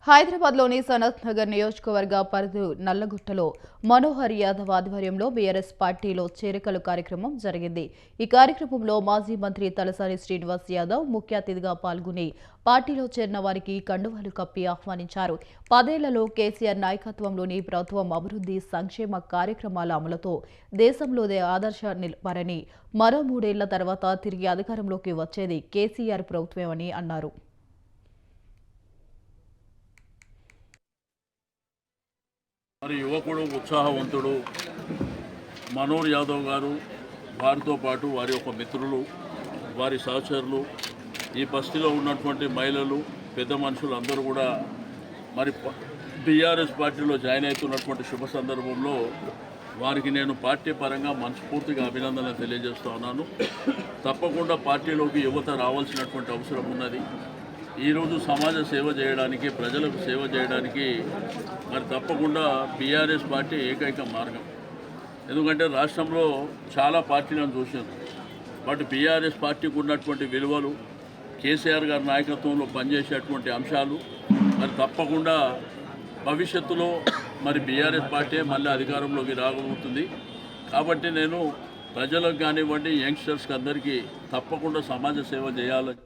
హైదరాబాద్లోని సనత్ నగర్ నియోజకవర్గ పరిధి నల్లగుట్టలో మనోహర్ యాదవ్ ఆధ్వర్యంలో బీఆర్ఎస్ పార్టీలో చేరికల కార్యక్రమం జరిగింది. ఈ కార్యక్రమంలో మాజీ మంత్రి తలసాని శ్రీనివాస్ యాదవ్ ముఖ్య అతిథిగా పాల్గొని పార్టీలో చేరిన వారికి కండువాలు కప్పి ఆహ్వానించారు. 10 ఏళ్లలో కేసీఆర్ నాయకత్వంలోని ప్రభుత్వం అభివృద్ధి సంక్షేమ కార్యక్రమాల అమలుతో దేశంలోనే ఆదర్శ నిలపారని, మరో 3 ఏళ్ల తర్వాత తిరిగి అధికారంలోకి వచ్చేది కేసీఆర్ ప్రభుత్వమని అన్నారు. మరి యువకుడు ఉత్సాహవంతుడు మనోహర్ యాదవ్ గారు, వారితో పాటు వారి యొక్క మిత్రులు, వారి సహచరులు, ఈ బస్తీలో ఉన్నటువంటి మహిళలు, పెద్ద మనుషులు అందరూ కూడా మరి బీఆర్ఎస్ పార్టీలో జాయిన్ అవుతున్నటువంటి శుభ సందర్భంలో వారికి నేను పార్టీ పరంగా మనస్ఫూర్తిగా అభినందనలు తెలియజేస్తూ ఉన్నాను. తప్పకుండా పార్టీలోకి యువత రావాల్సినటువంటి అవసరం ఉన్నది. ఈరోజు సమాజ సేవ చేయడానికి, ప్రజలకు సేవ చేయడానికి మరి తప్పకుండా బీఆర్ఎస్ పార్టీ ఏకైక మార్గం. ఎందుకంటే రాష్ట్రంలో చాలా పార్టీలను చూశాను, బట్ బీఆర్ఎస్ పార్టీకి ఉన్నటువంటి విలువలు, కేసీఆర్ గారి నాయకత్వంలో పనిచేసేటువంటి అంశాలు మరి తప్పకుండా భవిష్యత్తులో మరి బీఆర్ఎస్ పార్టీ మళ్ళీ అధికారంలోకి రాగలుగుతుంది. కాబట్టి నేను ప్రజలకు కానివ్వండి, యంగ్స్టర్స్కి అందరికీ తప్పకుండా సమాజ సేవ చేయాలని